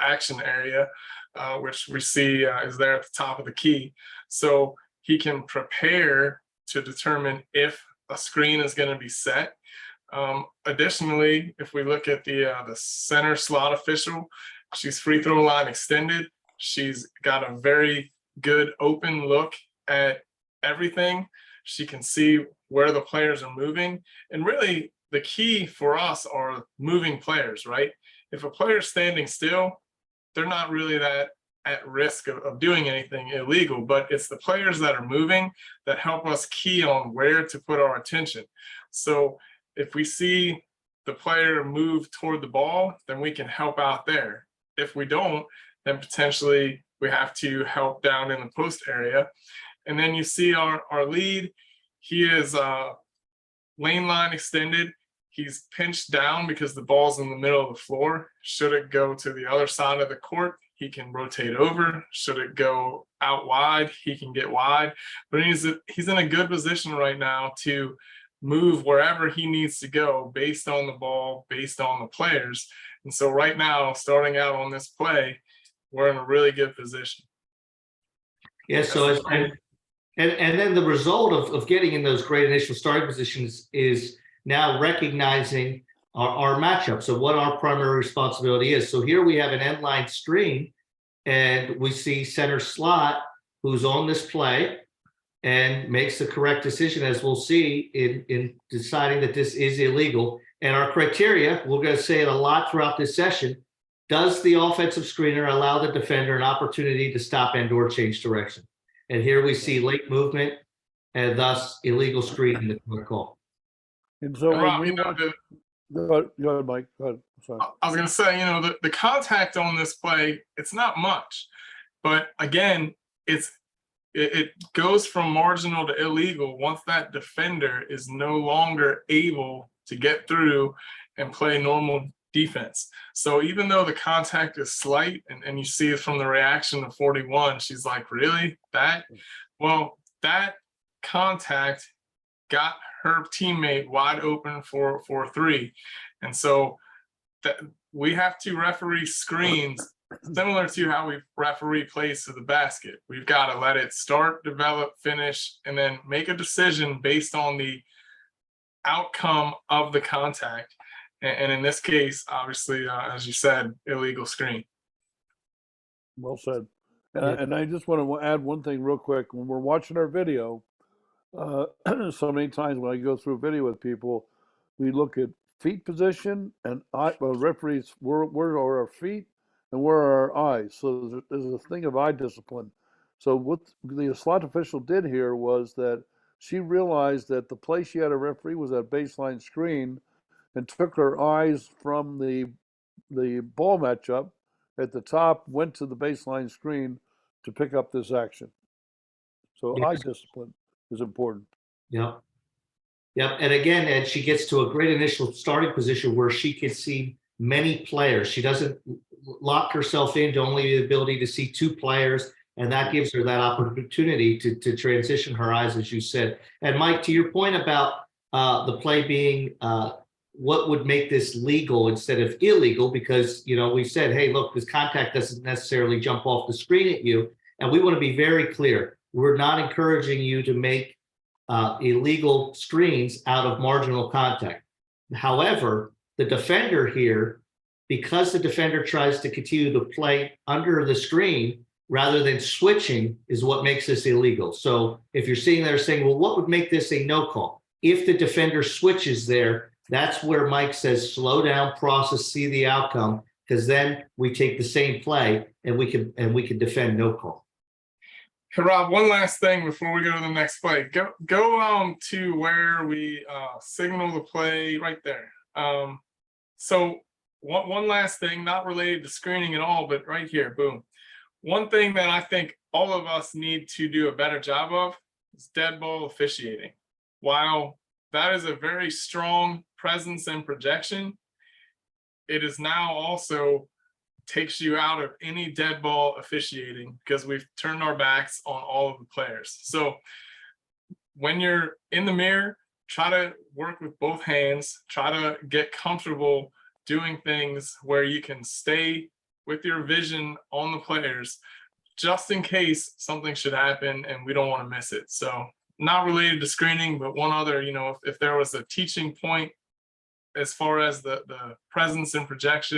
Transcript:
action area, which we see is there at the top of the key. So he can prepare to determine if a screen is going to be set. Additionally, if we look at the center slot official, she's free throw line extended. She's got a very good open look at everything. She can see where the players are moving. And really, the key for us are moving players, right? If a player's standing still, they're not really that at risk of doing anything illegal, but it's the players that are moving that help us key on where to put our attention. So if we see the player move toward the ball, then we can help out there. If we don't, then potentially we have to help down in the post area. And then you see our lead, he is lane line extended. He's pinched down because the ball's in the middle of the floor. Should it go to the other side of the court, he can rotate over. Should it go out wide, he can get wide. But he's in a good position right now to move wherever he needs to go based on the ball, based on the players. And so right now, starting out on this play, we're in a really good position. Yeah, so and then the result of getting in those great initial starting positions is now recognizing our matchup. So what our primary responsibility is. So here we have an end line screen, and we see center slot who's on this play and makes the correct decision, as we'll see in deciding that this is illegal. And our criteria, we're going to say it a lot throughout this session, does the offensive screener allow the defender an opportunity to stop and or change direction? And here we see late movement and thus illegal screening that we're called. And so Rob, when we go ahead, Mike. Go ahead. Sorry. I was going to say, the contact on this play, it's not much, but again, it goes from marginal to illegal once that defender is no longer able to get through and play normal defense. So even though the contact is slight, and you see it from the reaction of 41, she's like, really? That? Well, that contact got her teammate wide open for three. And so that we have to referee screens similar to how we referee plays to the basket. We've got to let it start, develop, finish, and then make a decision based on the outcome of the contact. And in this case, obviously, as you said, illegal screen. Well said. And I just want to add one thing real quick. When we're watching our video, so many times when I go through video with people, we look at feet position and referees, where are our feet and where are our eyes? So there's a thing of eye discipline. So what the slot official did here was that she realized that the place she had a referee was that baseline screen, and took her eyes from the ball matchup at the top, went to the baseline screen to pick up this action. So eye discipline is important. Yep. And again, Ed, she gets to a great initial starting position where she can see many players. She doesn't lock herself into only the ability to see two players, and that gives her that opportunity to transition her eyes, as you said. And Mike, to your point about the play being what would make this legal instead of illegal, because we said, hey, look, this contact doesn't necessarily jump off the screen at you, and we want to be very clear. We're not encouraging you to make illegal screens out of marginal contact. However, the defender here, because the defender tries to continue to play under the screen rather than switching, is what makes this illegal. So if you're sitting there saying, well, what would make this a no call? If the defender switches there, that's where Mike says, slow down, process, see the outcome, because then we take the same play and we can defend no call. Hey, Rob, one last thing before we go to the next play. Go to where we signal the play right there. So one last thing, not related to screening at all, but right here, boom. One thing that I think all of us need to do a better job of is dead ball officiating. While that is a very strong presence and projection, it is now also takes you out of any dead ball officiating because we've turned our backs on all of the players. So when you're in the mirror, try to work with both hands, try to get comfortable doing things where you can stay with your vision on the players, just in case something should happen and we don't want to miss it. So not related to screening, but one other, if there was a teaching point as far as the presence and projection